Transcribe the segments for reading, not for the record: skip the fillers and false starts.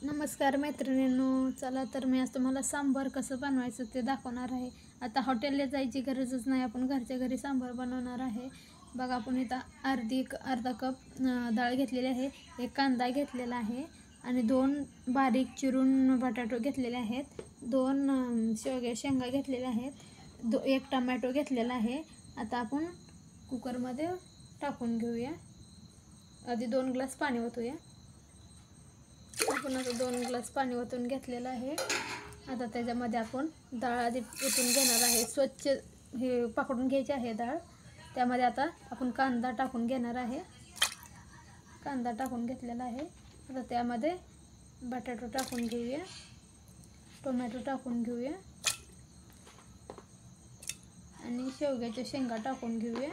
नमस्कार मैत्रिणींनो, चला तर मी आज तुम्हाला सांबार कसं बनवायचं ते दाखवणार आहे। आता हॉटेलला जायची गरजच नाही, आपण घरच्या घरी सांबार बनवणार आहे। बघा, आपण इथं अर्धा कप डाळ घेतलेली आहे, एक कांदा घेतलेला आहे आणि 2 बारीक चिरून बटाटे घेतलेले आहेत, 2 शेंगा घेतलेल्या आहेत, 1 टोमॅटो घेतलेला आहे। आता आपण कुकरमध्ये टाकून घेऊया। आधी 2 ग्लास पाणी ओतूया। आपण आता 2 ग्लास पाणी ओतून घेतलेलं आहे। आता त्याच्यामध्ये आपण डाळ आधी ओतून घेणार आहे, स्वच्छ हे पकडून घ्यायची आहे डाळ। त्यामध्ये आता आपण कांदा टाकून घेणार आहे, कांदा टाकून घेतलेला आहे। आता त्यामध्ये बटाटो टाकून घेऊया, टोमॅटो टाकून घेऊया आणि शेवग्याच्या शेंगा टाकून घेऊया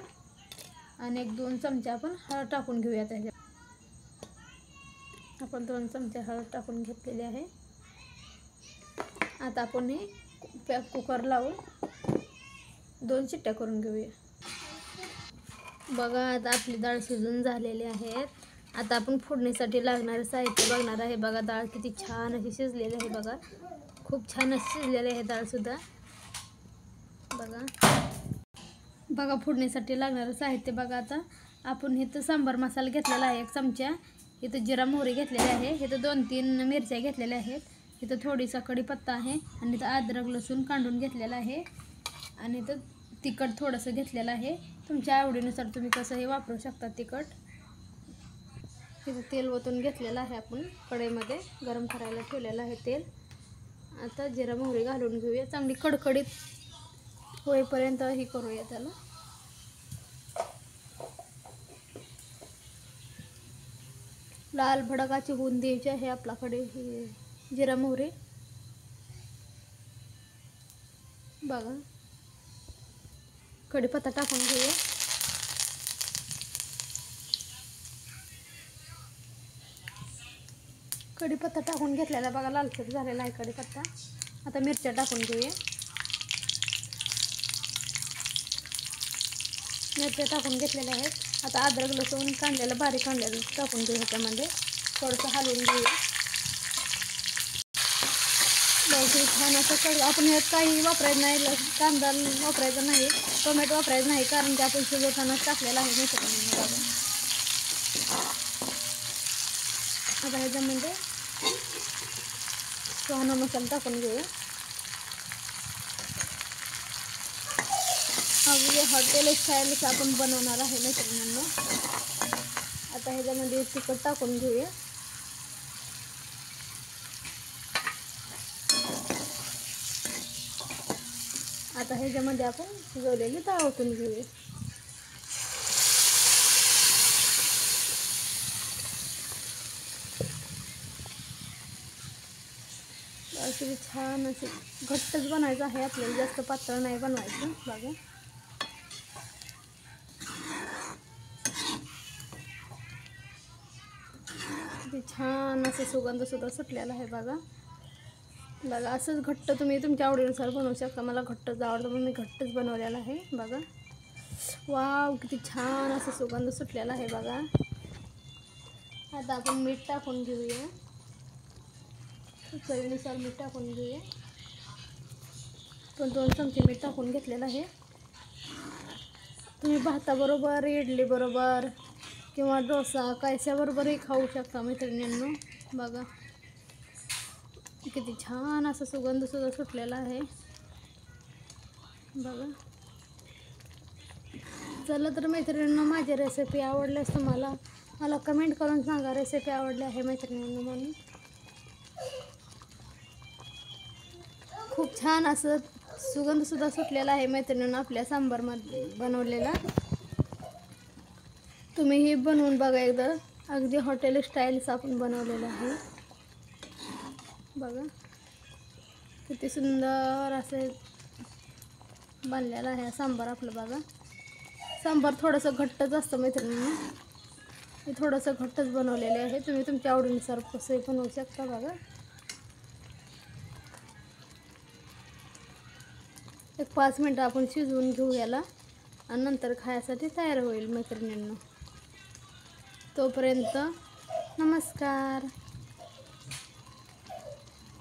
आणि 1-2 चमचे आपण हळद टाकून घेऊया। त्याच्यात आपण 2 चमचे हळद टाकून घेतलेली आहे। आता आपण हे कुकर लावून 2 शिट्ट्या करून घेऊया। बघा, आता आपली डाळ शिजून झालेली आहे। आता आपण फोडणीसाठी लागणारे साहित्य बघणार आहे। बघा, डाळ किती छान अशी शिजलेली आहे। बघा, खूप छान अशी शिजलेली आहे डाळ सुद्धा। बघा फोडणीसाठी लागणारं साहित्य बघा। आता आपण इथं सांबार मसाला घेतलेला आहे 1 चमचा, इथं जिरा मोहरी घेतलेली आहे, इथं 2-3 मिरच्या घेतलेल्या आहेत, इथं थोडीसा कढीपत्ता आहे आणि इथं अद्रक लसूण काढून घेतलेला आहे आणि इथं तिखट थोडंसं घेतलेलं आहे। तुमच्या आवडीनुसार तुम्ही कसंही वापरू शकता तिखट। इथं तेल ओतून घेतलेलं आहे, आपण कढईमध्ये गरम करायला ठेवलेलं आहे तेल। आता जिरा मोहरी घालून घेऊया, चांगली कडकडीत होईपर्यंत ही करूया त्याला। लाल भडकाची होऊन द्यायची आहे आपल्याकडे ही जिरा मोहरी। बघा, कढीपत्ता टाकून घेऊया, कढीपत्ता टाकून घेतलेला बघा, लालसर झालेला आहे कढीपत्ता। आता मिरच्या टाकून घेऊया, मिरच्या टाकून घेतलेल्या आहेत। आता अद्रक लसूण कांद्याला बारीक कांद्याला टाकून घेऊ, ह्याच्यामध्ये थोडंसं हलवून घेऊया। छान असं आपण यात काही वापरायचं नाही, कांदा वापरायचा नाही, टोमॅटो वापरायचं नाही, कारण की आपण शिजवतानाच टाकलेला आहे मिसळून। आता ह्याच्यामध्ये सुहाना मसाला टाकून घेऊया। अगदी हॉटेल स्टाईलच आपण बनवणार आहे मित्रांनो। आता ह्याच्यामध्ये तिखट टाकून घेऊया, आता ह्याच्यामध्ये आपण शिजवलेली डाळ ओतून घेऊया। अशी छान अशी घट्टच बनायचं आहे आपल्याला, जास्त पातळ नाही बनवायचं। बघा, किती छान असं सुगंध सुद्धा सुटलेला आहे। बघा बघा, असंच घट्ट तुम्ही तुमच्या आवडीनुसार बनवू शकता। मला घट्टच आवडतं म्हणून मी घट्टच बनवलेला आहे। बघा, वाव, किती छान असं सुगंध सुटलेला आहे। बघा, आता आपण मीठ टाकून घेऊया, चवीनुसार मीठ टाकून घेऊया। पण 2 चमचे मीठ टाकून घेतलेलं आहे। तुम्ही भाताबरोबर, इडली बरोबर किंवा डोसा कशाबरोबरही खाऊ शकता मैत्रिणींनो। बघा, किती छान असा सुगंध सुद्धा सुटलेला आहे। बघा, चला तर मैत्रिणींनो, माझी रेसिपी आवडल्यास तुम्हाला मला कमेंट करून सांगा रेसिपी आवडली आहे मैत्रिणींनो म्हणून। खूप छान असं सुगंध सुद्धा सुटलेला आहे मैत्रिणींनो आपल्या सांबारमध्ये बनवलेला। तुम्ही ही बनवून बघा एकदा, अगदी हॉटेल स्टाईलच आपण बनवलेलं आहे। बघा, किती सुंदर असे बनलेलं आहे सांबार आपलं। बघा, सांबार थोडंसं घट्टच असतं मैत्रिणींनो, मी थोडंसं घट्टच बनवलेले आहे। तुम्ही तुमच्या आवडीनुसार कसंही बनवू शकता। बघा, एक 5 मिनटं आपण शिजवून घेऊ याला आणि नंतर खाण्यासाठी तयार होईल मैत्रिणींनो। तोपर्यंत नमस्कार।